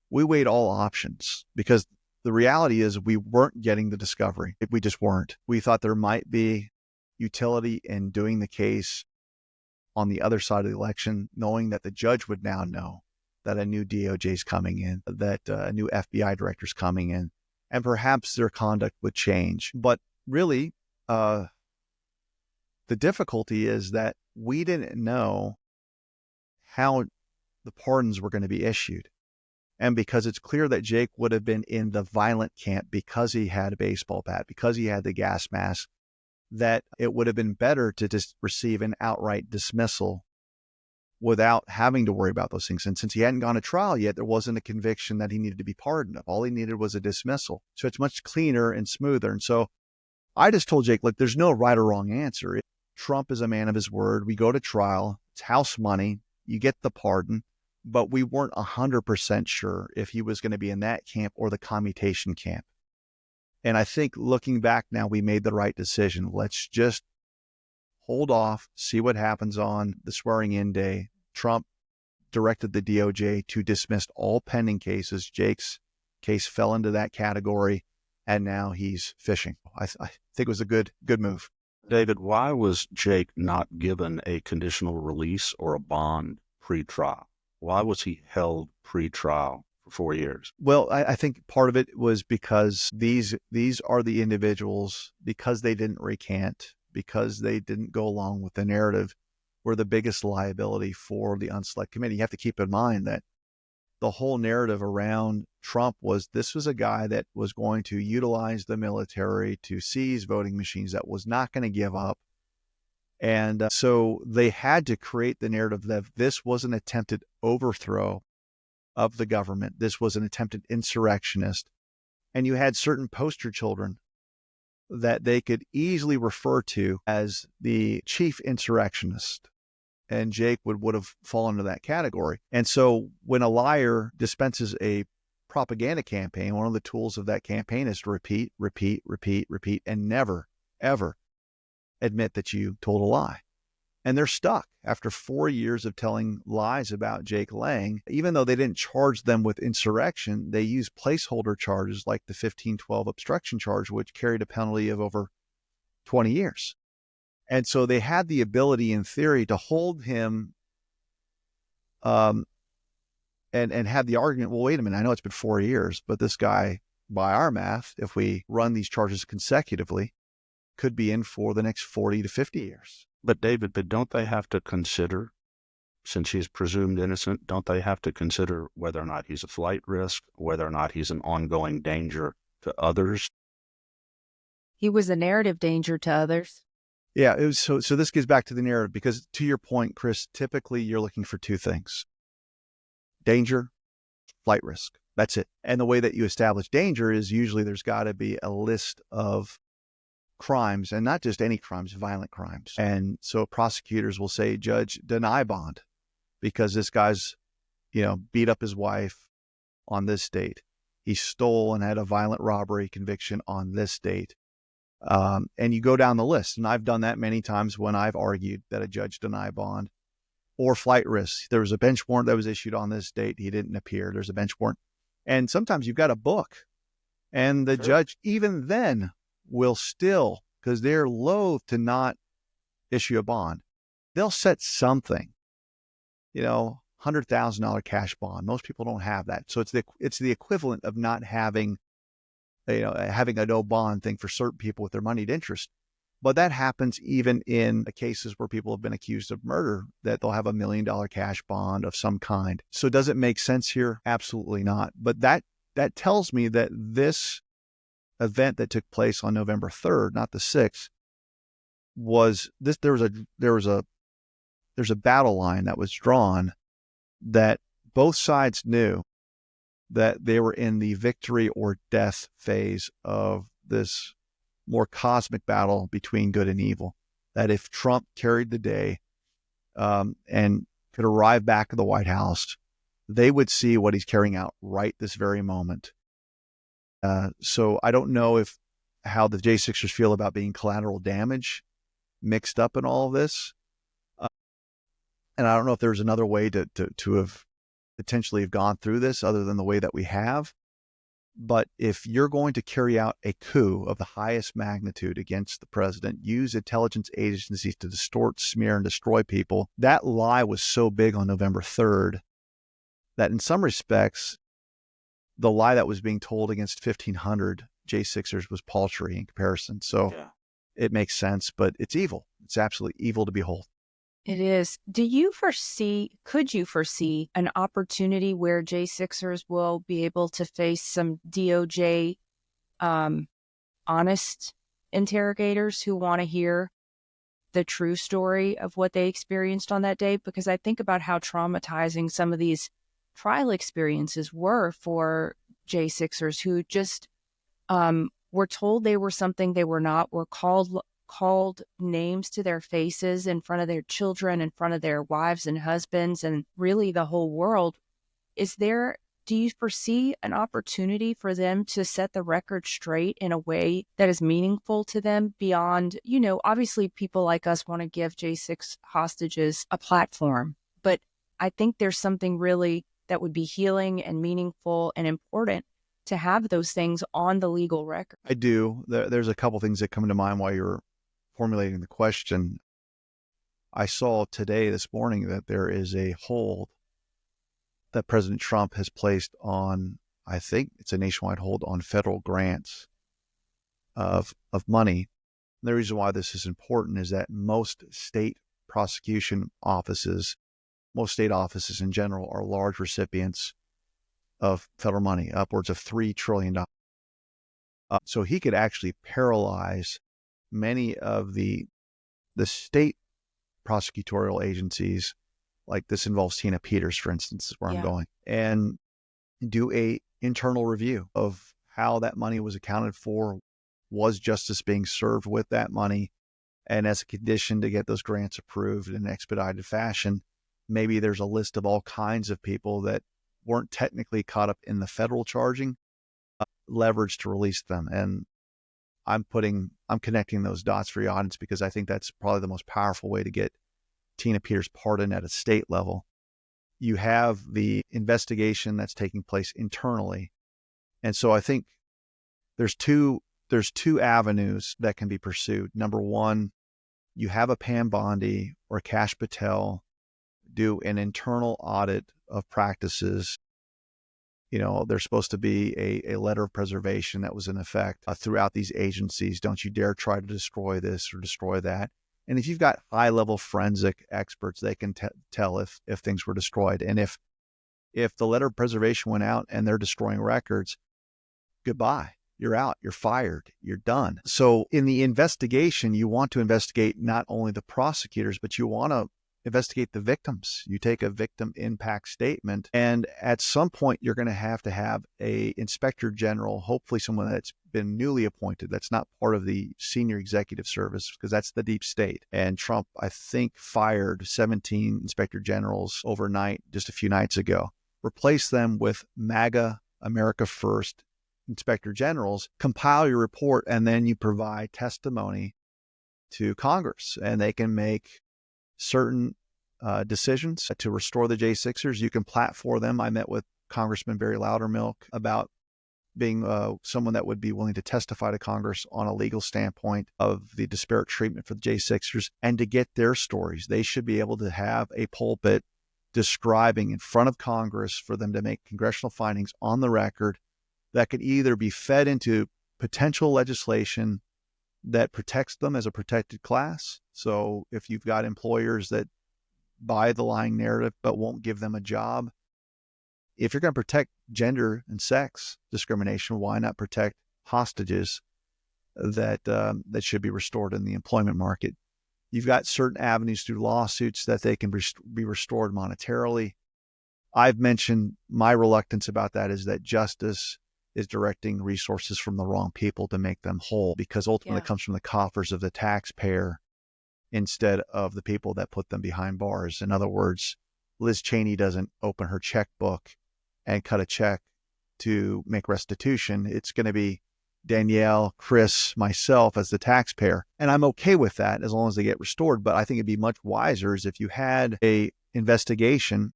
we weighed all options because the reality is we weren't getting the discovery. We just weren't. We thought there might be utility in doing the case on the other side of the election, knowing that the judge would now know that a new DOJ is coming in, that a new FBI director is coming in, and perhaps their conduct would change. But really, the difficulty is that we didn't know how the pardons were going to be issued. And because it's clear that Jake would have been in the violent camp because he had a baseball bat, because he had the gas mask, that it would have been better to just receive an outright dismissal without having to worry about those things. And since he hadn't gone to trial yet, there wasn't a conviction that he needed to be pardoned of. All he needed was a dismissal. So it's much cleaner and smoother. And so I just told Jake, look, there's no right or wrong answer. Trump is a man of his word. We go to trial. It's house money. You get the pardon. But we weren't 100% sure if he was going to be in that camp or the commutation camp. And I think looking back now, we made the right decision. Let's just hold off, see what happens on the swearing in day. Trump directed the DOJ to dismiss all pending cases. Jake's case fell into that category, and now he's fishing. I think it was a good move. David, why was Jake not given a conditional release or a bond pre-trial? Why was he held pre-trial for 4 years? Well, I think part of it was because these are the individuals, because they didn't recant, because they didn't go along with the narrative, were the biggest liability for the unselect committee. You have to keep in mind that the whole narrative around Trump was this was a guy that was going to utilize the military to seize voting machines, that was not going to give up. And so they had to create the narrative that this was an attempted overthrow of the government. This was an attempted insurrectionist. And you had certain poster children that they could easily refer to as the chief insurrectionist. And Jake would have fallen into that category. And so when a liar dispenses a propaganda campaign, one of the tools of that campaign is to repeat, and never, ever admit that you told a lie. And they're stuck after 4 years of telling lies about Jake Lang. Even though they didn't charge them with insurrection, they used placeholder charges like the 1512 obstruction charge, which carried a penalty of over 20 years. And so they had the ability, in theory, to hold him and have the argument, well, wait a minute, I know it's been 4 years, but this guy, by our math, if we run these charges consecutively, could be in for the next 40 to 50 years. But David, don't they have to consider, since he's presumed innocent, don't they have to consider whether or not he's a flight risk, whether or not he's an ongoing danger to others? He was a narrative danger to others. Yeah, it was so this gets back to the narrative, because to your point, Chris, typically you're looking for two things: danger, flight risk. That's it. And the way that you establish danger is usually there's got to be a list of crimes, and not just any crimes, violent crimes. And so prosecutors will say, judge, deny bond because this guy's, beat up his wife on this date. He stole and had a violent robbery conviction on this date. And you go down the list. And I've done that many times when I've argued that a judge deny bond. Or flight risk. There was a bench warrant that was issued on this date. He didn't appear. There's a bench warrant. And sometimes you've got a book. And the judge, even then, will still, because they're loath to not issue a bond, they'll set something, $100,000 cash bond. Most people don't have that. So it's the equivalent of not having having a no bond thing for certain people with their moneyed interest. But that happens even in cases where people have been accused of murder, that they'll have $1 million cash bond of some kind. So does it make sense here? Absolutely not. But that tells me that this event that took place on November 3rd, not the 6th, was this. There's a battle line that was drawn that both sides knew that they were in the victory or death phase of this more cosmic battle between good and evil. That if Trump carried the day and could arrive back at the White House, they would see what he's carrying out right this very moment. So I don't know how the J6ers feel about being collateral damage mixed up in all of this. And I don't know if there's another way to have potentially have gone through this other than the way that we have. But if you're going to carry out a coup of the highest magnitude against the president, use intelligence agencies to distort, smear, and destroy people, that lie was so big on November 3rd that in some respects, the lie that was being told against 1,500 J6ers was paltry in comparison. So It makes sense, but it's evil. It's absolutely evil to behold. It is. Could you foresee an opportunity where J6ers will be able to face some DOJ honest interrogators who want to hear the true story of what they experienced on that day? Because I think about how traumatizing some of these trial experiences were for J6ers who just were told they were something they were not, were called names to their faces in front of their children, in front of their wives and husbands, and really the whole world. Do you foresee an opportunity for them to set the record straight in a way that is meaningful to them beyond, obviously people like us want to give J6 hostages a platform, but I think there's something really that would be healing and meaningful and important to have those things on the legal record. I do. There's a couple things that come to mind while you're formulating the question. I saw this morning, that there is a hold that President Trump has placed on, I think it's a nationwide hold on federal grants of money. And the reason why this is important is that most state prosecution offices, most state offices in general, are large recipients of federal money, upwards of $3 trillion. So he could actually paralyze many of the state prosecutorial agencies, like this involves Tina Peters, for instance, is where I'm going, and do a internal review of how that money was accounted for. Was justice being served with that money? And as a condition to get those grants approved in an expedited fashion, maybe there's a list of all kinds of people that weren't technically caught up in the federal charging, leverage to release them. And I'm connecting those dots for your audience, because I think that's probably the most powerful way to get Tina Peters pardoned at a state level. You have the investigation that's taking place internally. And so I think there's two avenues that can be pursued. Number one, you have a Pam Bondi or Kash Patel do an internal audit of practices. There's supposed to be a letter of preservation that was in effect throughout these agencies. Don't you dare try to destroy this or destroy that. And if you've got high-level forensic experts, they can tell if things were destroyed. And if the letter of preservation went out and they're destroying records, goodbye. You're out, you're fired, you're done. So in the investigation, you want to investigate not only the prosecutors, but you want to investigate the victims. You take a victim impact statement, and at some point you're going to have a inspector general, hopefully someone that's been newly appointed, that's not part of the senior executive service, because that's the deep state. And Trump, I think, fired 17 inspector generals overnight just a few nights ago. Replace them with MAGA, America First inspector generals, compile your report, and then you provide testimony to Congress, and they can make certain decisions to restore the J6ers. You can platform them. I met with Congressman Barry Loudermilk about being someone that would be willing to testify to Congress on a legal standpoint of the disparate treatment for the J6ers, and to get their stories. They should be able to have a pulpit describing in front of Congress for them to make congressional findings on the record that could either be fed into potential legislation that protects them as a protected class. So if you've got employers that buy the lying narrative but won't give them a job, if you're going to protect gender and sex discrimination, why not protect hostages that should be restored in the employment market? You've got certain avenues through lawsuits that they can be restored monetarily. I've mentioned my reluctance about that is that justice is directing resources from the wrong people to make them whole, because ultimately it comes from the coffers of the taxpayer instead of the people that put them behind bars. In other words, Liz Cheney doesn't open her checkbook and cut a check to make restitution. It's going to be Danielle, Chris, myself as the taxpayer. And I'm okay with that as long as they get restored. But I think it'd be much wiser is if you had a investigation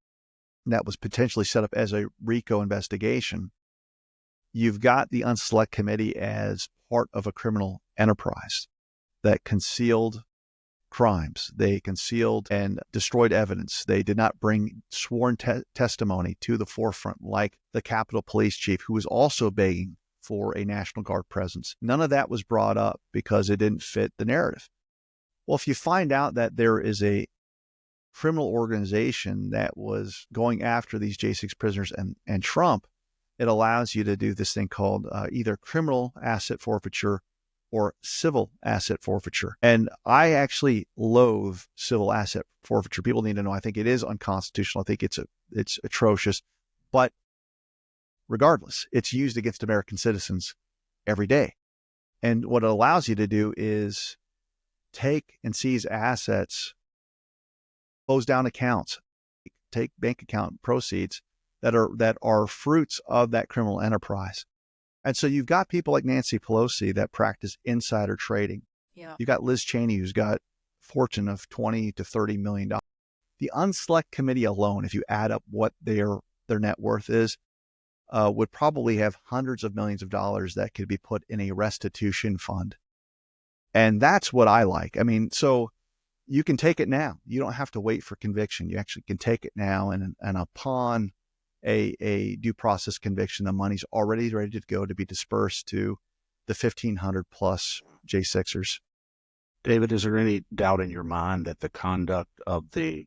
that was potentially set up as a RICO investigation. You've got the unselect committee as part of a criminal enterprise that concealed crimes. They concealed and destroyed evidence. They did not bring sworn testimony to the forefront, like the Capitol Police Chief, who was also begging for a National Guard presence. None of that was brought up because it didn't fit the narrative. Well, if you find out that there is a criminal organization that was going after these J6 prisoners and Trump, it allows you to do this thing called either criminal asset forfeiture or civil asset forfeiture. And I actually loathe civil asset forfeiture. People need to know I think it is unconstitutional. I think it's atrocious. But regardless, it's used against American citizens every day. And what it allows you to do is take and seize assets, close down accounts, take bank account proceeds that are fruits of that criminal enterprise. And so you've got people like Nancy Pelosi that practice insider trading. Yeah. You've got Liz Cheney, who's got a fortune of $20 to $30 million. The unselect committee alone, if you add up what their net worth is, would probably have hundreds of millions of dollars that could be put in a restitution fund. And that's what I like. I mean, so you can take it now. You don't have to wait for conviction. You actually can take it now, and upon a due process conviction, the money's already ready to go to be dispersed to the 1,500 plus J6ers. David, is there any doubt in your mind that the conduct of the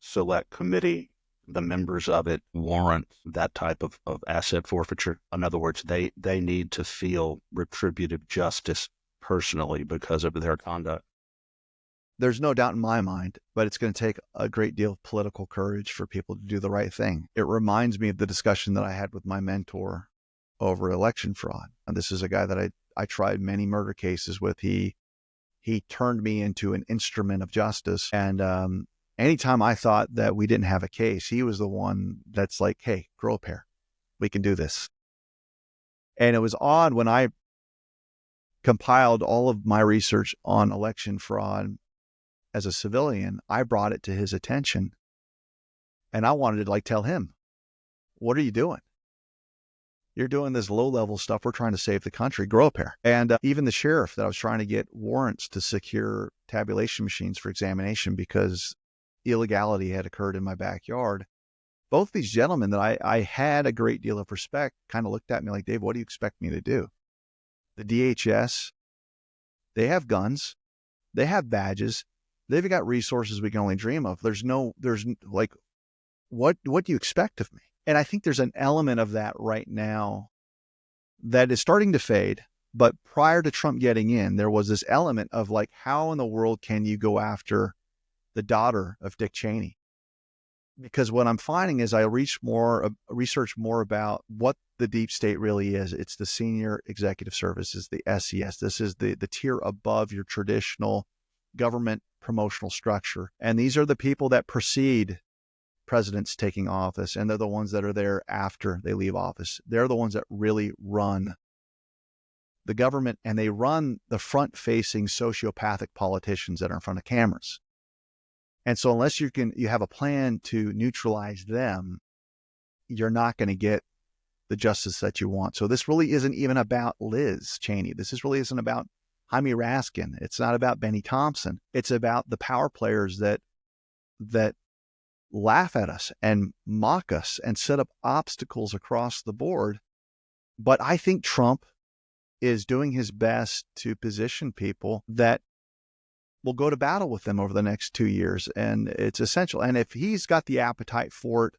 select committee, the members of it, warrant that type of asset forfeiture? In other words, they need to feel retributive justice personally because of their conduct. There's no doubt in my mind, but it's going to take a great deal of political courage for people to do the right thing. It reminds me of the discussion that I had with my mentor over election fraud. And this is a guy that I tried many murder cases with. He turned me into an instrument of justice. And anytime I thought that we didn't have a case, he was the one that's like, hey, grow a pair. We can do this. And it was odd when I compiled all of my research on election fraud as a civilian, I brought it to his attention, and I wanted to tell him, what are you doing? You're doing this low-level stuff. We're trying to save the country. Grow a pair. And even the sheriff that I was trying to get warrants to secure tabulation machines for examination because illegality had occurred in my backyard. Both these gentlemen that I had a great deal of respect kind of looked at me like, Dave, what do you expect me to do? The DHS, they have guns. They have badges. They've got resources we can only dream of. There's what do you expect of me? And I think there's an element of that right now that is starting to fade. But prior to Trump getting in, there was this element of how in the world can you go after the daughter of Dick Cheney? Because what I'm finding is I research more about what the deep state really is. It's the senior executive services, the SES. This is the tier above your traditional government promotional structure. And these are the people that precede presidents taking office, and they're the ones that are there after they leave office. They're the ones that really run the government, and they run the front-facing sociopathic politicians that are in front of cameras. And so unless you have a plan to neutralize them, you're not going to get the justice that you want. So this really isn't even about Liz Cheney. Really isn't about Jaime Raskin. It's not about Benny Thompson. It's about the power players that laugh at us and mock us and set up obstacles across the board. But I think Trump is doing his best to position people that will go to battle with them over the next 2 years. And it's essential. And if he's got the appetite for it,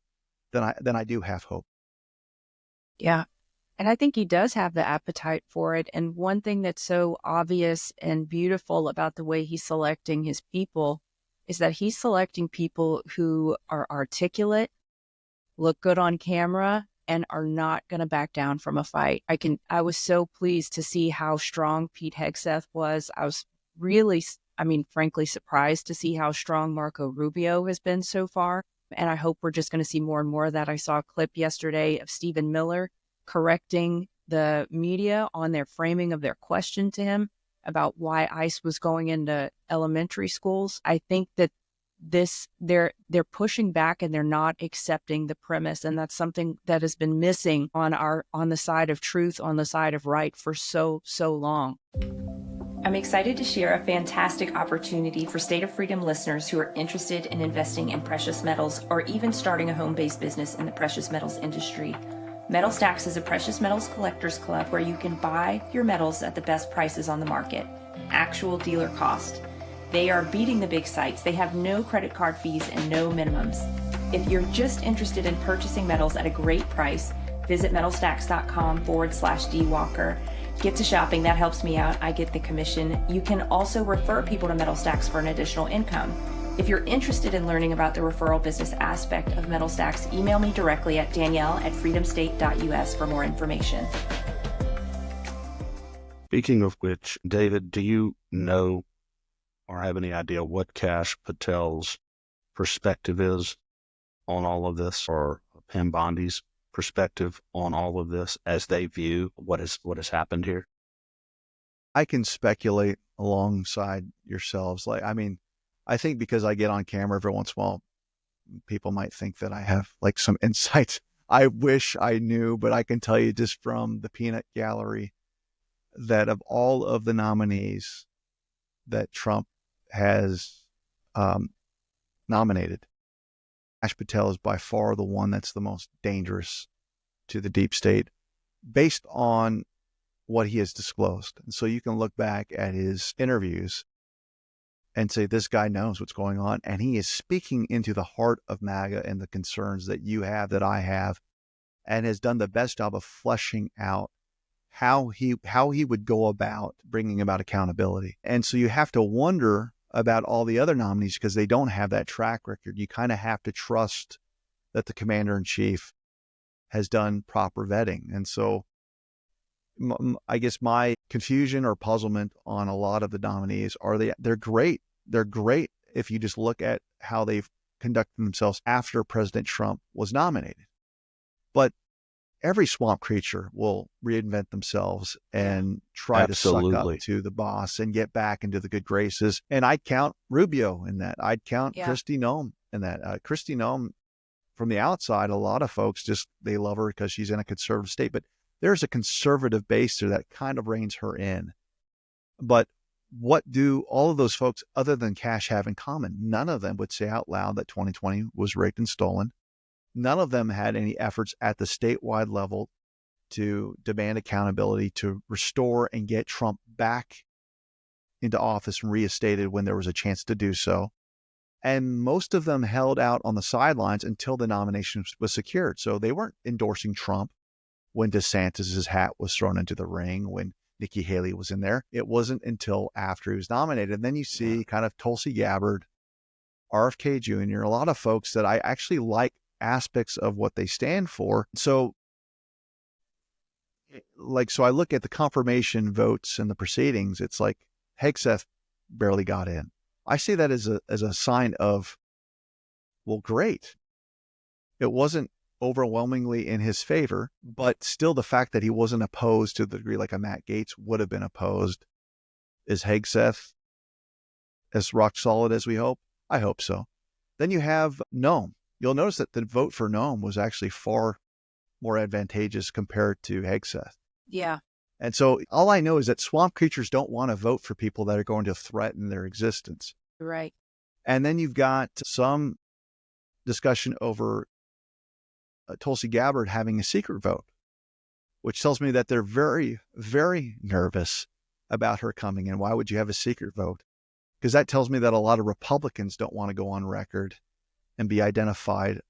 then I do have hope. Yeah. And I think he does have the appetite for it. And one thing that's so obvious and beautiful about the way he's selecting his people is that he's selecting people who are articulate, look good on camera, and are not going to back down from a fight. I was so pleased to see how strong Pete Hegseth was. I was really, frankly surprised to see how strong Marco Rubio has been so far. And I hope we're just going to see more and more of that. I saw a clip yesterday of Stephen Miller correcting the media on their framing of their question to him about why ICE was going into elementary schools. I think that they're pushing back and they're not accepting the premise, and that's something that has been missing on the side of truth, on the side of right for so long. I'm excited to share a fantastic opportunity for State of Freedom listeners who are interested in investing in precious metals or even starting a home-based business in the precious metals industry. Metal Stacks is a precious metals collectors club where you can buy your metals at the best prices on the market, actual dealer cost. They are beating the big sites. They have no credit card fees and no minimums. If you're just interested in purchasing metals at a great price, visit metalstacks.com/dwalker. Get to shopping. That helps me out. I get the commission. You can also refer people to Metal Stacks for an additional income. If you're interested in learning about the referral business aspect of Metal Stacks, email me directly at danielle@freedomstate.us for more information. Speaking of which, David, do you know or have any idea what Kash Patel's perspective is on all of this, or Pam Bondi's perspective on all of this as they view what has happened here? I can speculate alongside yourselves. I think because I get on camera every once in a while, people might think that I have like some insights. I wish I knew, but I can tell you just from the peanut gallery that of all of the nominees that Trump has nominated, Ash Patel is by far the one that's the most dangerous to the deep state based on what he has disclosed. And so you can look back at his interviews and say, this guy knows what's going on. And he is speaking into the heart of MAGA and the concerns that you have, that I have, and has done the best job of fleshing out how he would go about bringing about accountability. And so you have to wonder about all the other nominees because they don't have that track record. You kind of have to trust that the commander-in-chief has done proper vetting. And so I guess my confusion or puzzlement on a lot of the nominees are they're great. They're great if you just look at how they've conducted themselves after President Trump was nominated. But every swamp creature will reinvent themselves and try to suck up to the boss and get back into the good graces. And I'd count Rubio in that. I'd count Kristi Noem in that. Kristi Noem, from the outside, a lot of folks they love her because she's in a conservative state, but there's a conservative base there that kind of reins her in. But what do all of those folks other than Cash have in common? None of them would say out loud that 2020 was rigged and stolen. None of them had any efforts at the statewide level to demand accountability, to restore and get Trump back into office and reinstated when there was a chance to do so. And most of them held out on the sidelines until the nomination was secured. So they weren't endorsing Trump when DeSantis's hat was thrown into the ring, when Nikki Haley was in there. It wasn't until after he was nominated. And then you see kind of Tulsi Gabbard, RFK Jr., a lot of folks that I actually like aspects of what they stand for. So I look at the confirmation votes and the proceedings. It's like Hegseth barely got in. I see that as a sign of, well, great. It wasn't overwhelmingly in his favor, but still the fact that he wasn't opposed to the degree like a Matt Gaetz would have been opposed. Is Hegseth as rock solid as we hope? I hope so. Then you have Noem. You'll notice that the vote for Noem was actually far more advantageous compared to Hegseth. Yeah. And so all I know is that swamp creatures don't want to vote for people that are going to threaten their existence. Right. And then you've got some discussion over Tulsi Gabbard having a secret vote, which tells me that they're very, very nervous about her coming in. Why would you have a secret vote? Because that tells me that a lot of Republicans don't want to go on record and be identified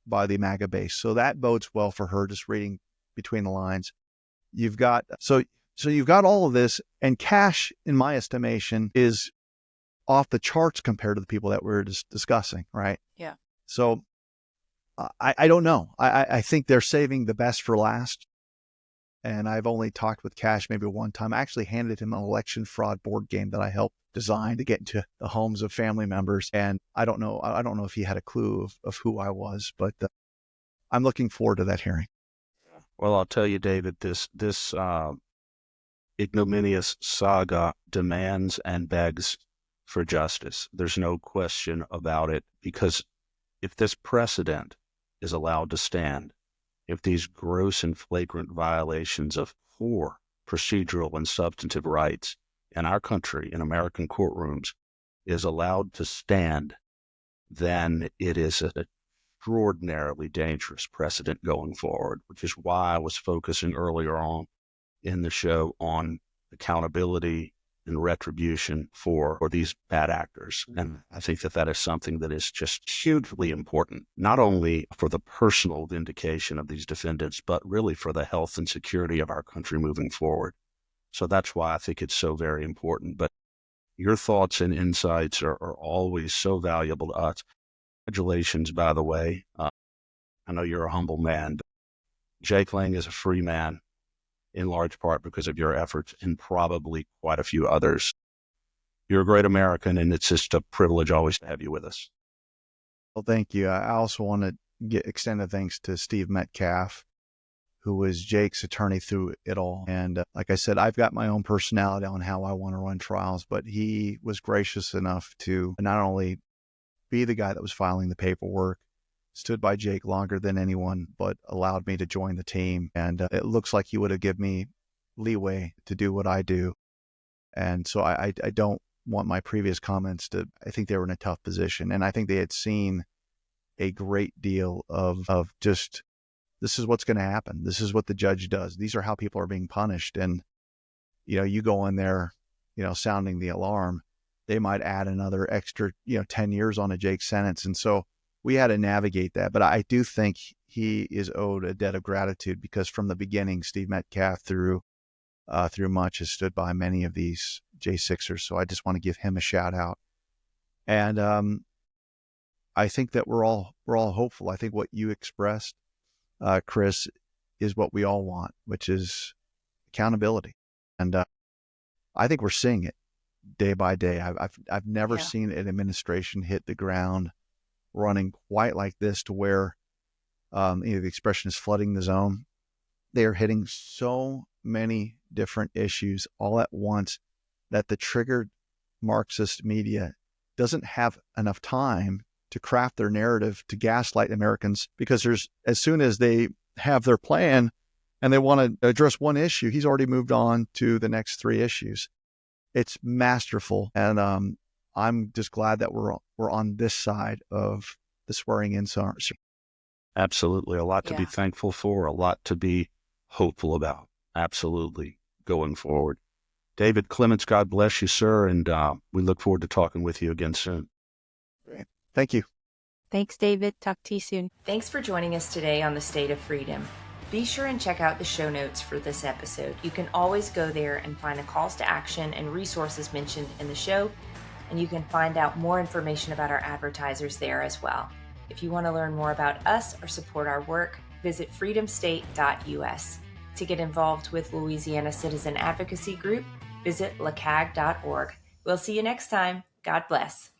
by the MAGA base. So that bodes well for her, just reading between the lines. You've got, so you've got all of this, and Cash, in my estimation, is off the charts compared to the people that we're just discussing, right? Yeah. So I don't know. I think they're saving the best for last. And I've only talked with Cash maybe one time. I actually handed him an election fraud board game that I helped design to get into the homes of family members. And I don't know if he had a clue of who I was, but I'm looking forward to that hearing. Well, I'll tell you, David, this ignominious saga demands and begs for justice. There's no question about it, because if this precedent is allowed to stand, if these gross and flagrant violations of core procedural and substantive rights in our country, in American courtrooms, is allowed to stand, then it is an extraordinarily dangerous precedent going forward, which is why I was focusing earlier on in the show on accountability and retribution for these bad actors. And I think that is something that is just hugely important, not only for the personal vindication of these defendants, but really for the health and security of our country moving forward. So that's why I think it's so very important. But your thoughts and insights are always so valuable to us. Congratulations, by the way. I know you're a humble man. Jake Lang is a free man, in large part because of your efforts and probably quite a few others. You're a great American, and it's just a privilege always to have you with us. Well, thank you. I also want to extend a thanks to Steve Metcalf, who was Jake's attorney through it all. And like I said, I've got my own personality on how I want to run trials, but he was gracious enough to not only be the guy that was filing the paperwork, stood by Jake longer than anyone, but allowed me to join the team. And it looks like he would have given me leeway to do what I do. And so I don't want my previous comments to, I think they were in a tough position. And I think they had seen a great deal of just, this is what's going to happen. This is what the judge does. These are how people are being punished. And, you go in there, sounding the alarm, they might add another extra, 10 years on a Jake sentence. And so we had to navigate that. But I do think he is owed a debt of gratitude, because from the beginning, Steve Metcalf through much has stood by many of these J6ers. So I just want to give him a shout out. And I think that we're all hopeful. I think what you expressed, Chris, is what we all want, which is accountability. And I think we're seeing it day by day. I've never seen an administration hit the ground running quite like this, to where the expression is flooding the zone. They are hitting so many different issues all at once that the triggered Marxist media doesn't have enough time to craft their narrative to gaslight Americans, because as soon as they have their plan and they want to address one issue, he's already moved on to the next 3 issues. It's masterful. And I'm just glad that we're on this side of the swearing in. Absolutely. A lot to be thankful for, a lot to be hopeful about. Absolutely. Going forward. David Clements, God bless you, sir. And we look forward to talking with you again soon. Great. Thank you. Thanks, David. Talk to you soon. Thanks for joining us today on the State of Freedom. Be sure and check out the show notes for this episode. You can always go there and find the calls to action and resources mentioned in the show, and you can find out more information about our advertisers there as well. If you want to learn more about us or support our work, visit freedomstate.us. To get involved with Louisiana Citizen Advocacy Group, visit LACAG.org. We'll see you next time. God bless.